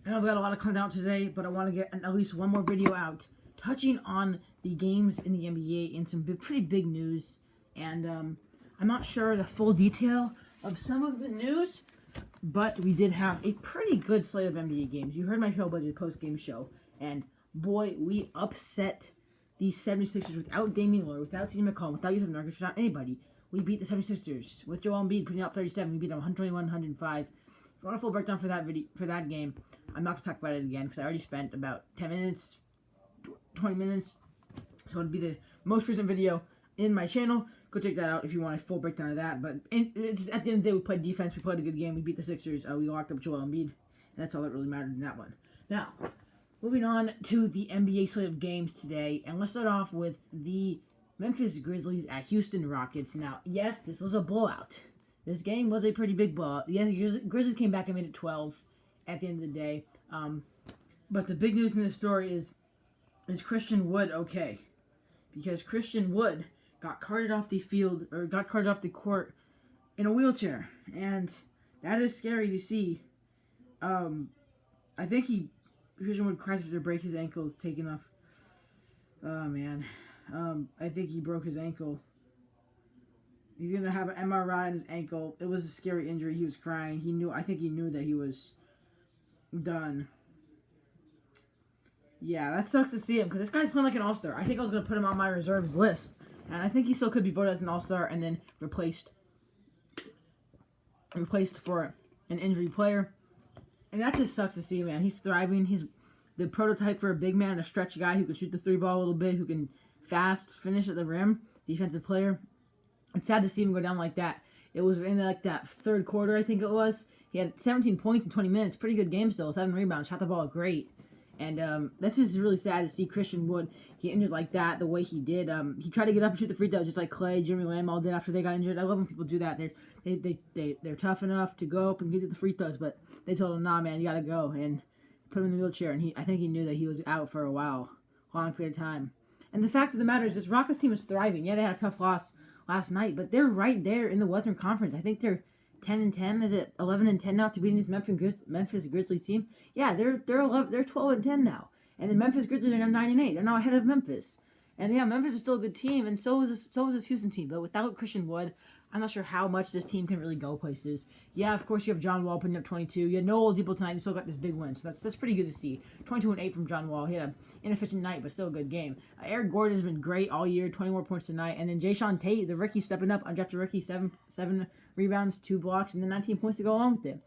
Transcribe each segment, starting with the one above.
I know I've got a lot of content out today, but I want to get at least one more video out touching on the games in the NBA and some pretty big news. And I'm not sure the full detail of some of the news, but we did have a pretty good slate of NBA games. You heard my show budget post-game show, and boy, we upset the 76ers without Damian Lillard, without CJ McCollum, without Yusuf Nurkic, without anybody. We beat the 76ers with Joel Embiid putting up 37. We beat them 121-105. If you want a full breakdown for that game, I'm not going to talk about it again because I already spent about 10 minutes, 20 minutes. So it'll be the most recent video in my channel. Go check that out if you want a full breakdown of that. But it's, at the end of the day, we played defense. We played a good game. We beat the Sixers. We locked up Joel Embiid. And that's all that really mattered in that one. Now, moving on to the NBA slate of games today. And let's start off with the Memphis Grizzlies at Houston Rockets. Now, yes, this was a blowout. This game was a pretty big blowout. Yeah, the Grizzlies came back and made it 12 at the end of the day. But the big news in this story is Christian Wood okay? Because Christian Wood got carted off the field, or got carted off the court in a wheelchair. And that is scary to see. I think Christian Wood crashed to break his ankle, is taken off. Oh, man. I think he broke his ankle. He's going to have an MRI on his ankle. It was a scary injury. He was crying. I think he knew that he was done. Yeah, that sucks to see him because this guy's playing like an all-star. I think I was going to put him on my reserves list. And I think he still could be voted as an all-star and then replaced for an injury player. And that just sucks to see, man. He's thriving. He's the prototype for a big man, a stretch guy who can shoot the three ball a little bit, who can fast, finish at the rim, defensive player. It's sad to see him go down like that. It was in like that third quarter, I think it was. He had 17 points in 20 minutes. Pretty good game still. 7 rebounds. Shot the ball great. And that's just really sad to see Christian Wood get injured like that, the way he did. He tried to get up and shoot the free throws just like Clay, Jeremy Lamb all did after they got injured. I love when people do that. They're tough enough to go up and get the free throws, but they told him, nah, man, you got to go. And put him in the wheelchair. And I think he knew that he was out for a long period of time. And the fact of the matter is this Rockets team is thriving. Yeah, they had a tough loss last night, but they're right there in the Western Conference. I think they're 10-10. Is it 11-10 now to beating this Memphis Grizzlies team? Yeah, they're 12-10 now, and the Memphis Grizzlies are now 9-8. They're now ahead of Memphis, and yeah, Memphis is still a good team, and so is this Houston team. But without Christian Wood, I'm not sure how much this team can really go places. Yeah, of course you have John Wall putting up 22. You had no Oladipo tonight. You still got this big win, so that's pretty good to see. 22-8 from John Wall. He had an inefficient night, but still a good game. Eric Gordon has been great all year. 20 more points tonight, and then Jayshawn Tate, the rookie, stepping up. Undrafted rookie, seven rebounds, 2 blocks, and then 19 points to go along with it.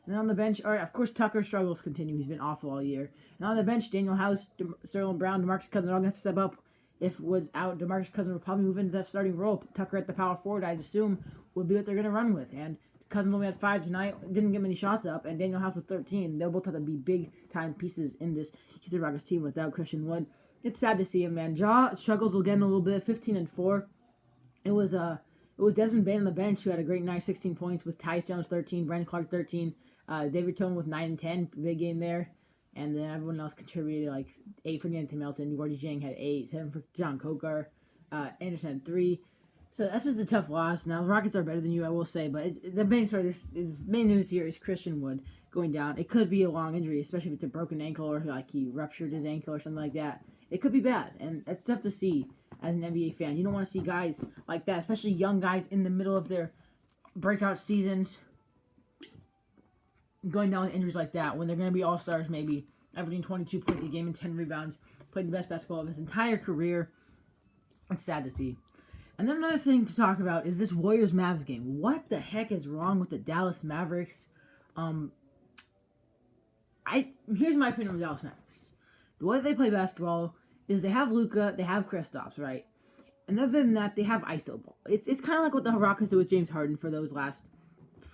And then on the bench, all right, of course, Tucker struggles continue. He's been awful all year. And on the bench, Daniel House, Sterling Brown, DeMarcus Cousins are all going to step up. If Wood's out, DeMarcus Cousins will probably move into that starting role. Tucker at the power forward, I'd assume, would be what they're going to run with. And Cousins only had 5 tonight, didn't get many shots up, and Daniel House with 13. They'll both have to be big-time pieces in this Houston Rockets team without Christian Wood. It's sad to see him, man. Ja struggles again a little bit, 15-4. It was Desmond Bane on the bench who had a great night, 16 points, with Tyus Jones 13, Brandon Clark 13, David Tone with 9 and 10, big game there. And then everyone else contributed, like 8 for De'Anthony Melton, Gordy Jang had 8, 7 for John Kokar, Anderson had 3. So that's just a tough loss. Now, the Rockets are better than you, I will say, but the main news here is Christian Wood going down. It could be a long injury, especially if it's a broken ankle or like he ruptured his ankle or something like that. It could be bad, and it's tough to see as an NBA fan. You don't want to see guys like that, especially young guys in the middle of their breakout seasons, going down with injuries like that when they're going to be all-stars, maybe averaging 22 points a game and 10 rebounds, playing the best basketball of his entire career. It's sad to see. And then another thing to talk about is this Warriors-Mavs game. What the heck is wrong with the Dallas Mavericks? Here's my opinion on the Dallas Mavericks. The way they play basketball is they have Luka, they have Kristaps, right? And other than that, they have ISO ball. It's kind of like what the Rockets do with James Harden for those last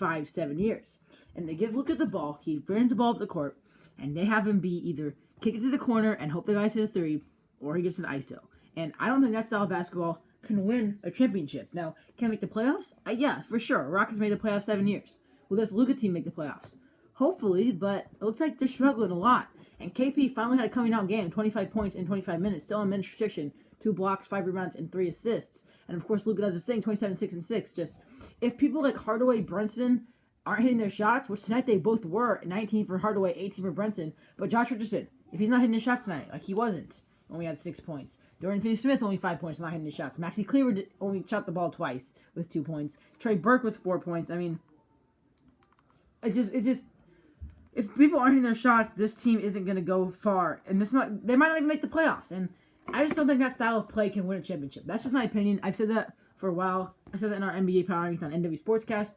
5-7 years. And they give Luka the ball, he brings the ball up the court, and they have him be either kick it to the corner and hope the guy hits a 3, or he gets an ISO. And I don't think that style of basketball can win a championship. Now, can it make the playoffs? Yeah, for sure. Rockets made the playoffs 7 years. Will this Luka team make the playoffs? Hopefully, but it looks like they're struggling a lot. And KP finally had a coming out game, 25 points in 25 minutes, still on minutes restriction, 2 blocks, 5 rebounds, and 3 assists. And of course, Luka does his thing, 27, 6, and 6. Just, if people like Hardaway Brunson aren't hitting their shots, which tonight they both were. 19 for Hardaway, 18 for Brunson. But Josh Richardson, if he's not hitting his shots tonight, like he wasn't, only had 6 points. Dorian Finney-Smith, only 5 points, not hitting his shots. Maxi Kleber only shot the ball twice with 2 points. Trey Burke with 4 points. I mean, it's just, if people aren't hitting their shots, this team isn't going to go far. And they might not even make the playoffs. And I just don't think that style of play can win a championship. That's just my opinion. I've said that for a while. I said that in our NBA Power Rankings on NW Sportscast.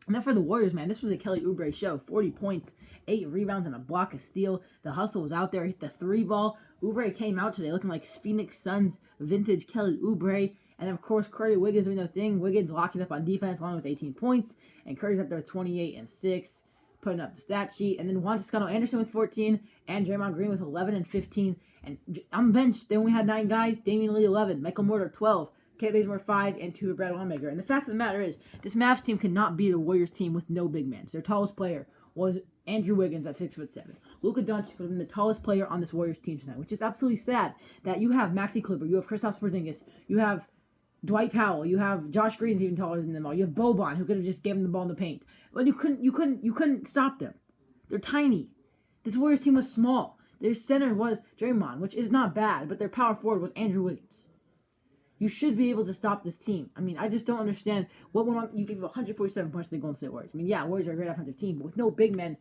And then for the Warriors, man, this was a Kelly Oubre show. 40 points, 8 rebounds, and a block of steal. The hustle was out there. He hit the 3 ball. Oubre came out today looking like Phoenix Suns vintage Kelly Oubre. And then, of course, Curry Wiggins doing their thing. Wiggins locking up on defense along with 18 points. And Curry's up there with 28 and 6, putting up the stat sheet. And then Juan Toscano Anderson with 14. And Draymond Green with 11 and 15. And on the bench, they only had 9 guys. Damian Lee, 11. Michael Porter, 12. Kent Bazemore 5, and 2 of Brad Wanamaker. And the fact of the matter is, this Mavs team cannot beat a Warriors team with no big man. So their tallest player was Andrew Wiggins at 6'7". Luka Doncic would have been the tallest player on this Warriors team tonight, which is absolutely sad that you have Maxi Kleber, you have Kristaps Porzingis, you have Dwight Powell, you have Josh Green's even taller than them all, you have Boban who could have just given the ball in the paint, but you couldn't stop them. They're tiny. This Warriors team was small. Their center was Draymond, which is not bad, but their power forward was Andrew Wiggins. You should be able to stop this team. I mean, I just don't understand what went on. You give 147 points to the Golden State Warriors. I mean, yeah, Warriors are a great offensive team, but with no big men,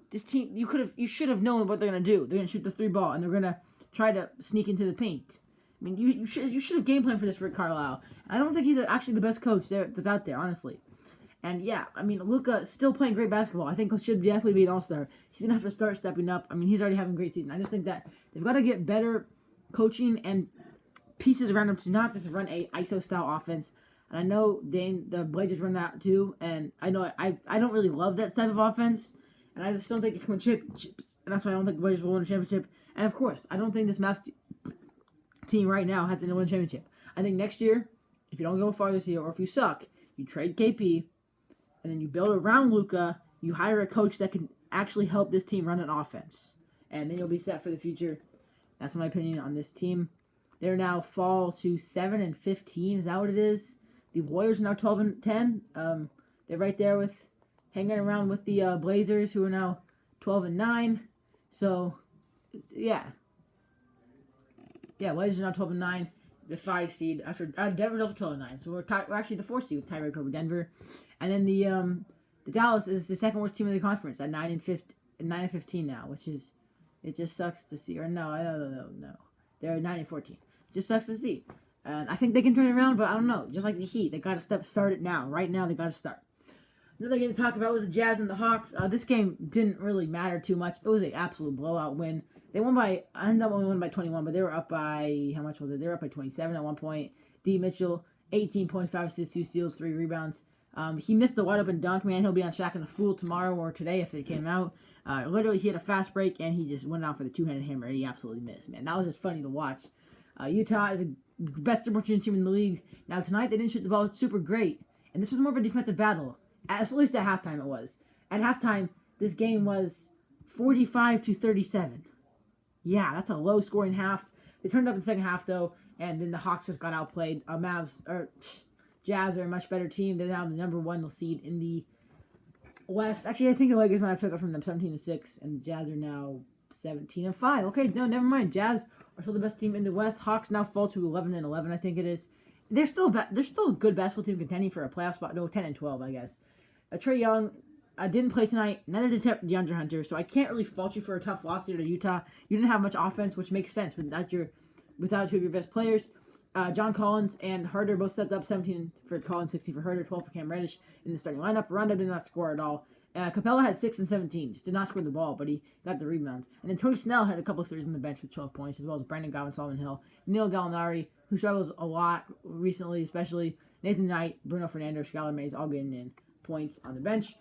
this team, you should have known what they're gonna do. They're gonna shoot the 3 ball and they're gonna try to sneak into the paint. I mean, you should have game planned for this, Rick Carlisle. I don't think he's actually the best coach that's out there, honestly. And yeah, I mean, Luka still playing great basketball. I think he should definitely be an all-star. He's gonna have to start stepping up. I mean, he's already having a great season. I just think that they've got to get better coaching and pieces around him to not just run a ISO style offense. And I know the Blazers run that too, and I know I don't really love that type of offense, and I just don't think it can win championships, and that's why I don't think the Blazers will win a championship. And of course, I don't think this Mavs team right now has to win a championship. I think next year, if you don't go far this year, or if you suck, you trade KP, and then you build around Luka. You hire a coach that can actually help this team run an offense, and then you'll be set for the future. That's my opinion on this team. They're now fall to 7 and 15. Is that what it is? The Warriors are now 12 and 10. They're right there with hanging around with the Blazers, who are now 12 and 9. So, yeah, Blazers are now 12 and 9. The 5 seed after Denver's also 12 and 9. So we're actually the 4 seed with tiebreaker over Denver, and then the Dallas is the second worst team in the conference at 9 and 15 now, which is, it just sucks to see. Or no, they're 9 and 14. Just sucks to see. And I think they can turn it around, but I don't know. Just like the Heat, they got to start it now. Right now, they got to start. Another game to talk about was the Jazz and the Hawks. This game didn't really matter too much. It was an absolute blowout win. They won by, I ended up only winning by 21, but they were up by, how much was it? They were up by 27 at one point. D. Mitchell, 18 points, 5 assists, 2 steals, 3 rebounds. He missed the wide open dunk, man. He'll be on Shaq and the Fool tomorrow or today if it came out. Literally, he had a fast break, and he just went out for the 2-handed hammer, and he absolutely missed, man. That was just funny to watch. Utah is the best opportunity team in the league. Now, tonight, they didn't shoot the ball super great, and this was more of a defensive battle. At least at halftime, it was. At halftime, this game was 45-37. Yeah, that's a low-scoring half. They turned up in the second half, though, and then the Hawks just got outplayed. Jazz are a much better team. They're now the number 1 seed in the West. Actually, I think the Lakers might have took it from them 17-6, and the Jazz are now 17-5. Okay, no, never mind. Jazz are still the best team in the West. Hawks now fall to 11-11, I think it is. They're still a good basketball team contending for a playoff spot. No, 10-12, I guess. Trae Young didn't play tonight. Neither did DeAndre Hunter. So I can't really fault you for a tough loss here to Utah. You didn't have much offense, which makes sense without 2 of your best players. John Collins and Herter both stepped up. 17 for Collins, 16 for Herter, 12 for Cam Reddish in the starting lineup. Rondo did not score at all. Capella had 6 and 17. Just did not score the ball, but he got the rebounds. And then Tony Snell had a couple of threes on the bench with 12 points, as well as Brandon Gowan, Solomon Hill, Neil Gallinari, who struggles a lot recently, especially Nathan Knight, Bruno Fernando, Skylar Mays, all getting in points on the bench.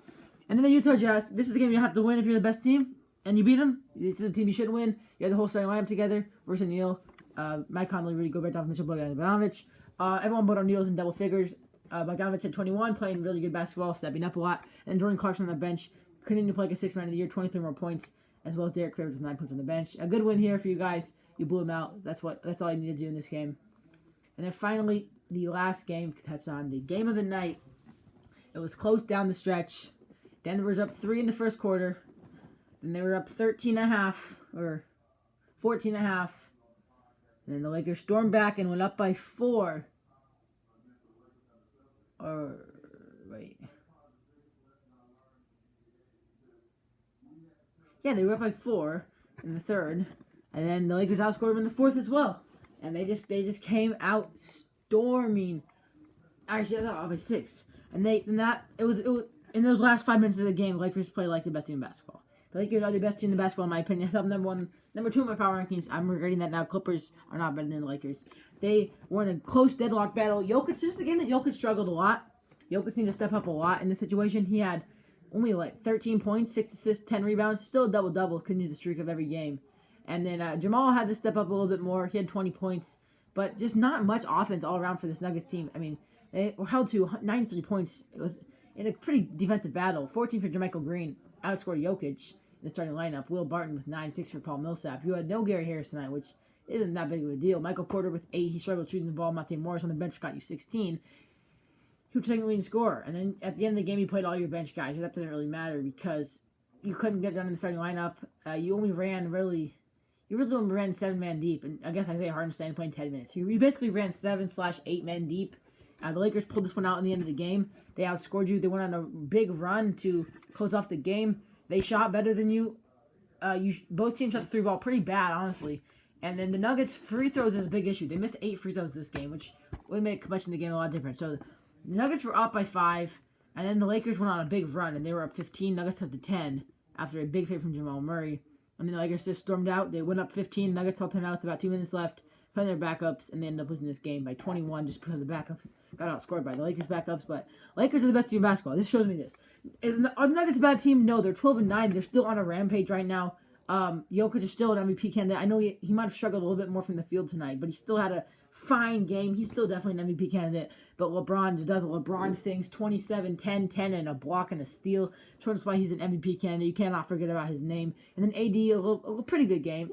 And then the Utah Jazz. This is a game you have to win if you're the best team, and you beat them. This is a team you should win. You have the whole starting lineup together. Versus Neal, Mike Conley, Rudy Gobert, Donovan Mitchell, Bogdanovic. Everyone but O'Neal's in double figures. Bogdanovic had 21, playing really good basketball, stepping up a lot. And Jordan Clarkson on the bench, continuing to play like a 6th man of the year, 23 more points, as well as Derek Favors with 9 points on the bench. A good win here for you guys. You blew them out. That's all you need to do in this game. And then finally, the last game to touch on, the game of the night. It was close down the stretch. Denver was up 3 in the first quarter. Then they were up 13.5 or 14.5. And then the Lakers stormed back and went up by 4. Or wait. Yeah, they were up by 4 in the third. And then the Lakers outscored them in the fourth as well. And they just came out storming. Actually, I thought up by 6. And it was in those last 5 minutes of the game, the Lakers played like the best team in basketball. The Lakers are the best team in basketball in my opinion. I number 2 in my power rankings. I'm regretting that now. Clippers are not better than the Lakers. They were in a close deadlock battle. Jokic, this is a game that Jokic struggled a lot. Jokic needed to step up a lot in this situation. He had only 13 points, 6 assists, 10 rebounds. Still a double-double. Couldn't use a streak of every game. And then Jamal had to step up a little bit more. He had 20 points. But just not much offense all around for this Nuggets team. I mean, they were held to 93 points in a pretty defensive battle. 14 for JaMychal Green. Outscored Jokic in the starting lineup. Will Barton with 9, 6 for Paul Millsap. You had no Gary Harris tonight, which isn't that big of a deal. Michael Porter with 8. He struggled shooting the ball. Monte Morris on the bench got you 16. He was second leading scorer. And then at the end of the game, you played all your bench guys. And that doesn't really matter because you couldn't get done in the starting lineup. You only ran 7-man deep. And I guess Isaiah Hartenstein playing 10 minutes. You basically ran 7/8 men deep. The Lakers pulled this one out in the end of the game. They outscored you. They went on a big run to close off the game. They shot better than you. Both teams shot the 3 ball pretty bad, honestly. And then the Nuggets' free throws is a big issue. They missed 8 free throws this game, which would make punching the game a lot different. So the Nuggets were up by 5, and then the Lakers went on a big run, and they were up 15. Nuggets took to 10 after a big three from Jamal Murray. And then the Lakers just stormed out. They went up 15. Nuggets held time out with about 2 minutes left, playing their backups, and they ended up losing this game by 21 just because the backups got outscored by the Lakers backups. But Lakers are the best team in basketball. This shows me this. Are the Nuggets a bad team? No, they're 12-9. They're still on a rampage right now. Jokic is still an MVP candidate. I know he might have struggled a little bit more from the field tonight, but he still had a fine game. He's still definitely an MVP candidate. But LeBron just does LeBron things. 27, 10, 10, and a block and a steal. Showing us why he's an MVP candidate. You cannot forget about his name. And then AD, a pretty good game.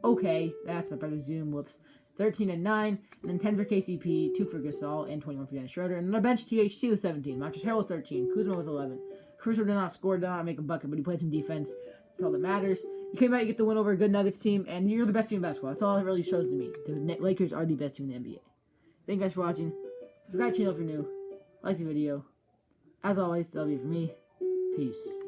Okay. That's my brother's Zoom. Whoops. 13 and 9, and then 10 for KCP, 2 for Gasol, and 21 for Dennis Schroeder. And on the bench, THC with 17, Montrezl Harrell with 13, Kuzma with 11. Caruso did not score, did not make a bucket, but he played some defense. That's all that matters. You came out, you get the win over a good Nuggets team, and you're the best team in basketball. That's all it really shows to me. The Lakers are the best team in the NBA. Thank you guys for watching. Subscribe to the channel if you're new. Like the video. As always, that'll be it for me. Peace.